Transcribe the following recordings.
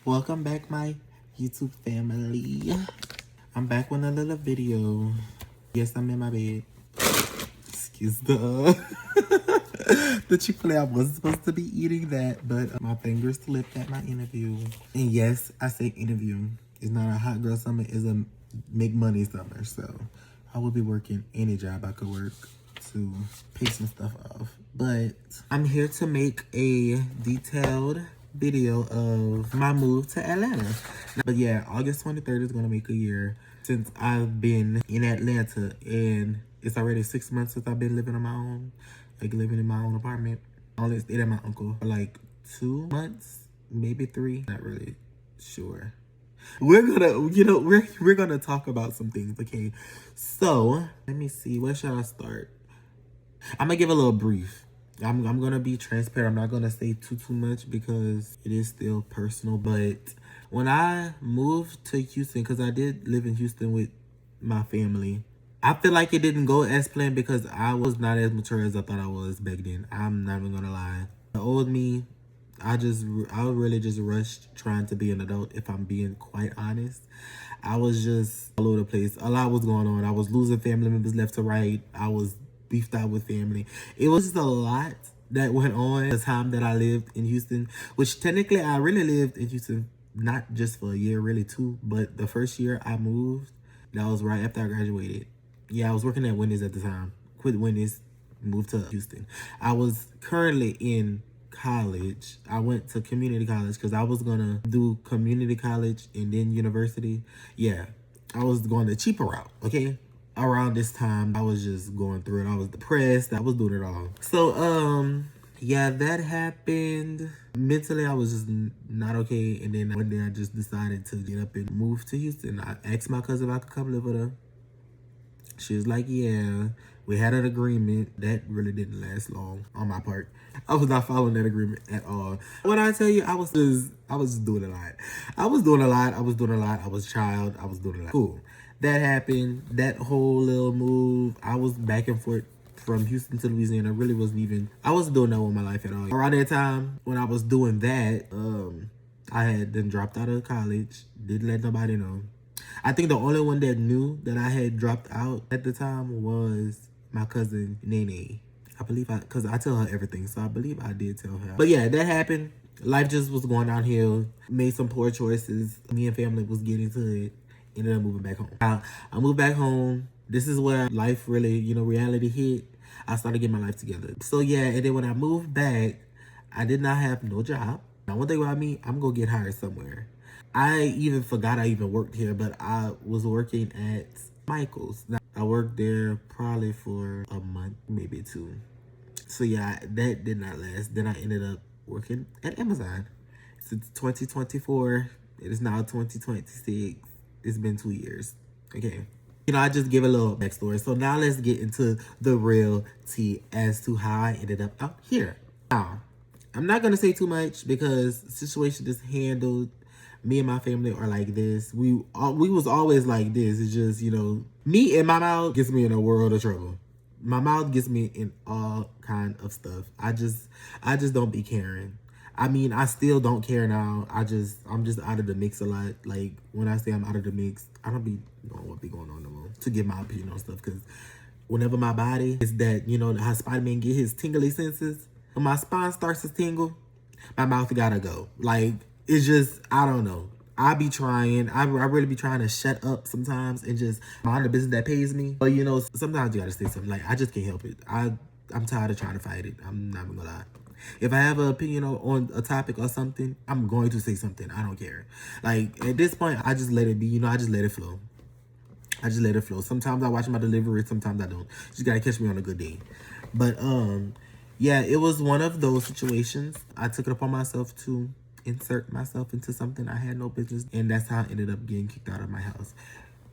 Welcome back, my YouTube family. I'm back with another video. Yes, I'm in my bed. Excuse the the Chick-fil-A. I wasn't supposed to be eating that, but my fingers slipped at my interview. And yes, I say interview. It's not a hot girl summer. It's a make money summer. So I will be working any job I could work to pay some stuff off. But I'm here to make a detailed video of my move to Atlanta. But yeah, August 23rd is gonna make a year since I've been in Atlanta, and it's already 6 months since I've been living on my own, like living in my own apartment. I only stayed at my uncle for like 2 months, maybe 3, not really sure. We're gonna talk about some things, okay? So let me see, where should I start? I'm gonna give a little brief. I'm gonna be transparent. I'm not gonna say too much because it is still personal. But when I moved to Houston, because I did live in Houston with my family, I feel like it didn't go as planned because I was not as mature as I thought I was back then. I'm not even gonna lie. The old me, I really just rushed trying to be an adult, if I'm being quite honest. I was just all over the place. A lot was going on. I was losing family members left to right. I was beefed out with family. It was just a lot that went on the time that I lived in Houston, which technically I really lived in Houston not just for a year, really 2, but the first year I moved, that was right after I graduated. Yeah, I was working at Wendy's at the time. Quit Wendy's, moved to Houston. I was currently in college. I went to community college because I was gonna do community college and then university. Yeah, I was going the cheaper route, okay? Around this time, I was just going through it. I was depressed. I was doing it all. So, yeah, that happened. Mentally, I was just not okay. And then one day I just decided to get up and move to Houston. I asked my cousin if I could come live with her. She was like, yeah. We had an agreement. That really didn't last long on my part. I was not following that agreement at all. When I tell you, I was just doing a lot. I was doing a lot. I was a child. I was doing a lot. Cool. That happened. That whole little move. I was back and forth from Houston to Louisiana. I wasn't doing that with my life at all. Around that time, when I was doing that, I had then dropped out of college. Didn't let nobody know. I think the only one that knew that I had dropped out at the time was my cousin, Nene. I believe because I tell her everything, so I believe I did tell her. But yeah, that happened. Life just was going downhill. Made some poor choices. Me and family was getting to it. Ended up moving back home. I moved back home. This is where life really, reality hit. I started getting my life together. So yeah, and then when I moved back, I did not have no job. Now, one thing about me, I'm going to get hired somewhere. I even forgot I even worked here, but I was working at Michael's. Now, I worked there probably for a month, maybe 2. So yeah, that did not last. Then I ended up working at Amazon. Since 2024, it is now 2026. It's been 2 years. Okay. I just give a little backstory. So now let's get into the real tea as to how I ended up out here. Now, I'm not going to say too much because the situation is handled. Me and my family are like this. We was always like this. It's just, me and my mouth gets me in a world of trouble. My mouth gets me in all kind of stuff. I just don't be caring. I mean, I still don't care now. I'm just out of the mix a lot. Like, when I say I'm out of the mix, I don't be knowing what be going on no more to give my opinion on stuff. Because whenever my body is that, how Spider-Man get his tingly senses, when my spine starts to tingle, my mouth gotta go. Like, it's just, I don't know. I be trying. I really be trying to shut up sometimes and just mind the business that pays me. But, sometimes you gotta say something. Like, I just can't help it. I'm tired of trying to fight it. I'm not even gonna lie. If I have an opinion on a topic or something, I'm going to say something. I don't care. Like, at this point, I just let it be. I just let it flow. Sometimes I watch my delivery. Sometimes I don't. Just gotta catch me on a good day. But, yeah, it was one of those situations. I took it upon myself to insert myself into something I had no business. And that's how I ended up getting kicked out of my house.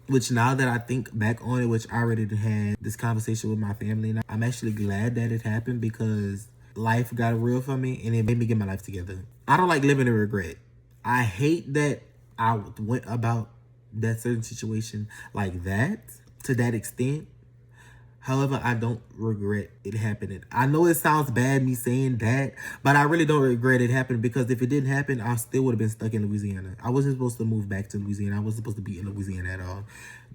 Which, now that I think back on it, which I already had this conversation with my family, and I'm actually glad that it happened because life got real for me and it made me get my life together. I don't like living in regret. I hate that I went about that certain situation like that, to that extent. However, I don't regret it happening. I know it sounds bad me saying that, but I really don't regret it happening, because if it didn't happen, I still would have been stuck in Louisiana. I wasn't supposed to move back to Louisiana. I wasn't supposed to be in Louisiana at all.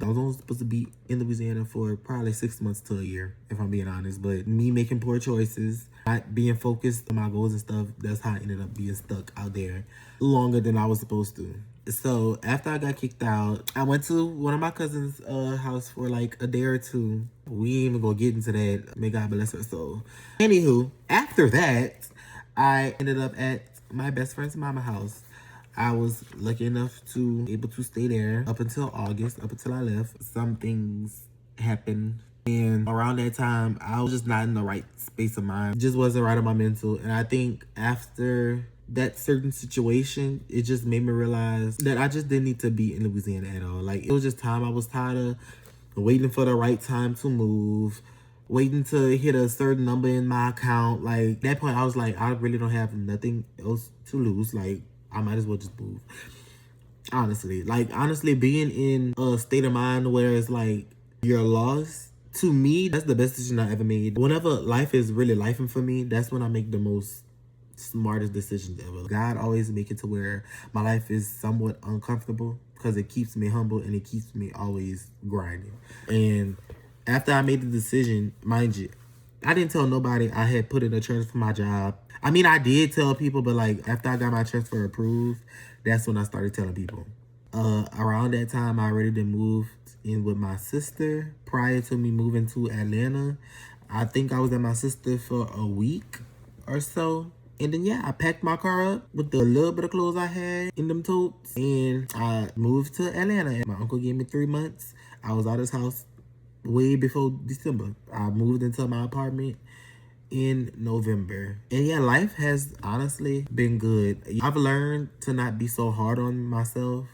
I was only supposed to be in Louisiana for probably 6 months to a year, if I'm being honest. But me making poor choices, not being focused on my goals and stuff, that's how I ended up being stuck out there longer than I was supposed to. So after I got kicked out, I went to one of my cousin's house for like a day or two. We ain't even gonna get into that. May God bless her soul. Anywho, after that, I ended up at my best friend's mama house. I was lucky enough to able to stay there up until August, up until I left. Some things happened, and around that time, I was just not in the right space of mind. It just wasn't right on my mental. And I think after that certain situation, it just made me realize that I just didn't need to be in Louisiana at all. Like, it was just time. I was tired of waiting for the right time to move, waiting to hit a certain number in my account. Like, at that point, I was like, I really don't have nothing else to lose. Like, I might as well just move. Honestly, being in a state of mind where it's like you're lost, to me, that's the best decision I ever made. Whenever life is really lifing for me, that's when I make the most smartest decisions ever. God always make it to where my life is somewhat uncomfortable, because it keeps me humble and it keeps me always grinding. And after I made the decision, mind you, I didn't tell nobody I had put in a transfer for my job. I mean, I did tell people, but like after I got my transfer approved, that's when I started telling people. Around that time, I already did moved in with my sister. Prior to me moving to Atlanta, I think I was at my sister for a week or so. And then, yeah, I packed my car up with the little bit of clothes I had in them totes, and I moved to Atlanta. And my uncle gave me 3 months. I was out of his house way before December. I moved into my apartment in November. And yeah, life has honestly been good. I've learned to not be so hard on myself,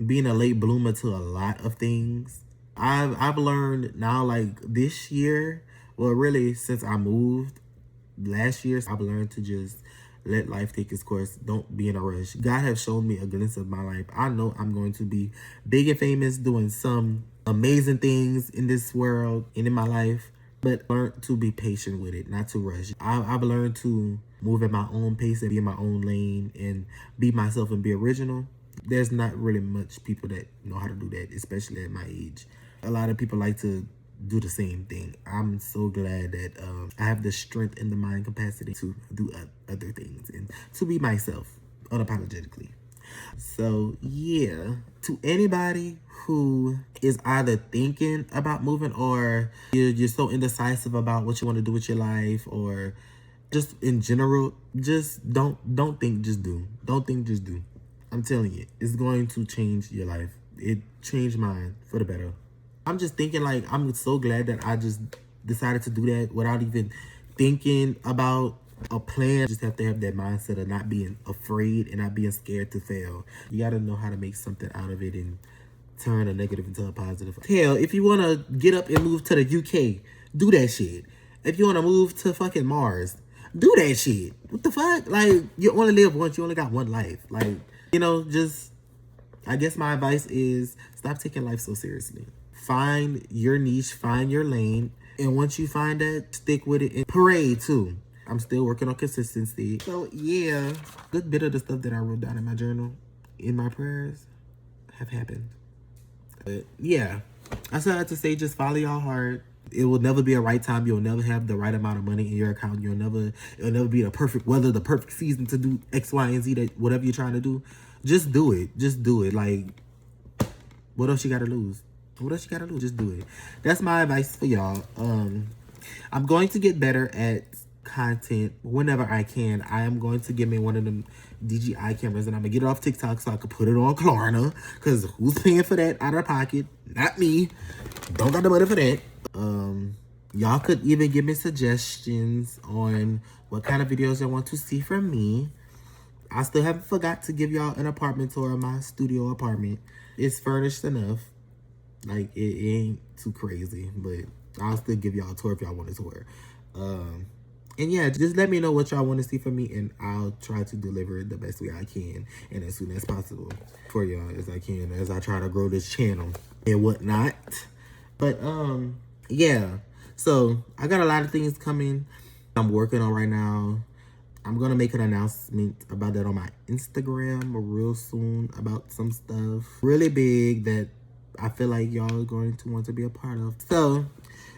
being a late bloomer to a lot of things. I've learned now, like this year, well, really since I moved last year, I've learned to just let life take its course. Don't be in a rush. God has shown me a glimpse of my life. I know I'm going to be big and famous, doing some amazing things in this world and in my life, but learn to be patient with it, not to rush. I've learned to move at my own pace and be in my own lane and be myself and be original. There's not really much people that know how to do that, especially at my age. A lot of people like to do the same thing. I'm so glad that I have the strength and the mind capacity to do other things and to be myself unapologetically. So yeah, to anybody who is either thinking about moving, or you're so indecisive about what you want to do with your life, or just in general, just don't think, just do. Don't think, just do. I'm telling you, it's going to change your life. It changed mine for the better. I'm just thinking, like, I'm so glad that I just decided to do that without even thinking about a plan. You just have to have that mindset of not being afraid and not being scared to fail. You got to know how to make something out of it and turn a negative into a positive. Hell, if you want to get up and move to the UK, do that shit. If you want to move to fucking Mars, do that shit. What the fuck? Like, you only live once. You only got one life. Like, you know, just, I guess my advice is stop taking life so seriously. Find your niche, find your lane, and once you find that, stick with it and parade too. I'm still working on consistency. So yeah, a good bit of the stuff that I wrote down in my journal, in my prayers, have happened. But yeah, I still have to say, just follow your heart. It will never be a right time. You'll never have the right amount of money in your account. It'll never be the perfect weather, the perfect season to do X, Y, and Z, that whatever you're trying to do. Just do it. Just do it. Like, what else you gotta lose? What else you gotta do? Just do it. That's my advice for y'all. I'm going to get better at content whenever I can. I am going to get me one of them DJI cameras, and I'm gonna get it off TikTok so I can put it on Klarna, because who's paying for that out of pocket? Not me. Don't got the money for that. Y'all could even give me suggestions on what kind of videos y'all want to see from me. I still haven't forgot to give y'all an apartment tour of my studio apartment. It's furnished enough. Like, it ain't too crazy, but I'll still give y'all a tour if y'all want a tour. And yeah, just let me know what y'all want to see from me, and I'll try to deliver it the best way I can and as soon as possible for y'all as I can, as I try to grow this channel and whatnot. But yeah, So I got a lot of things coming I'm working on right now. I'm gonna make an announcement about that on my Instagram real soon about some stuff really big that I feel like y'all are going to want to be a part of. So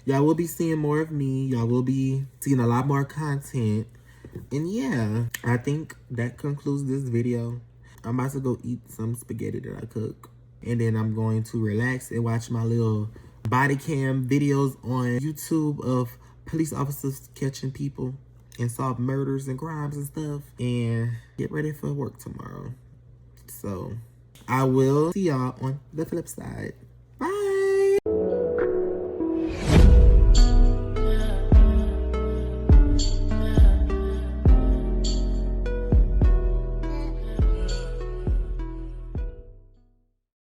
y'all will be seeing more of me. Y'all will be seeing a lot more content. And yeah, I think that concludes this video. I'm about to go eat some spaghetti that I cook. And then I'm going to relax and watch my little body cam videos on YouTube of police officers catching people and solve murders and crimes and stuff. And get ready for work tomorrow. So I will see y'all on the flip side.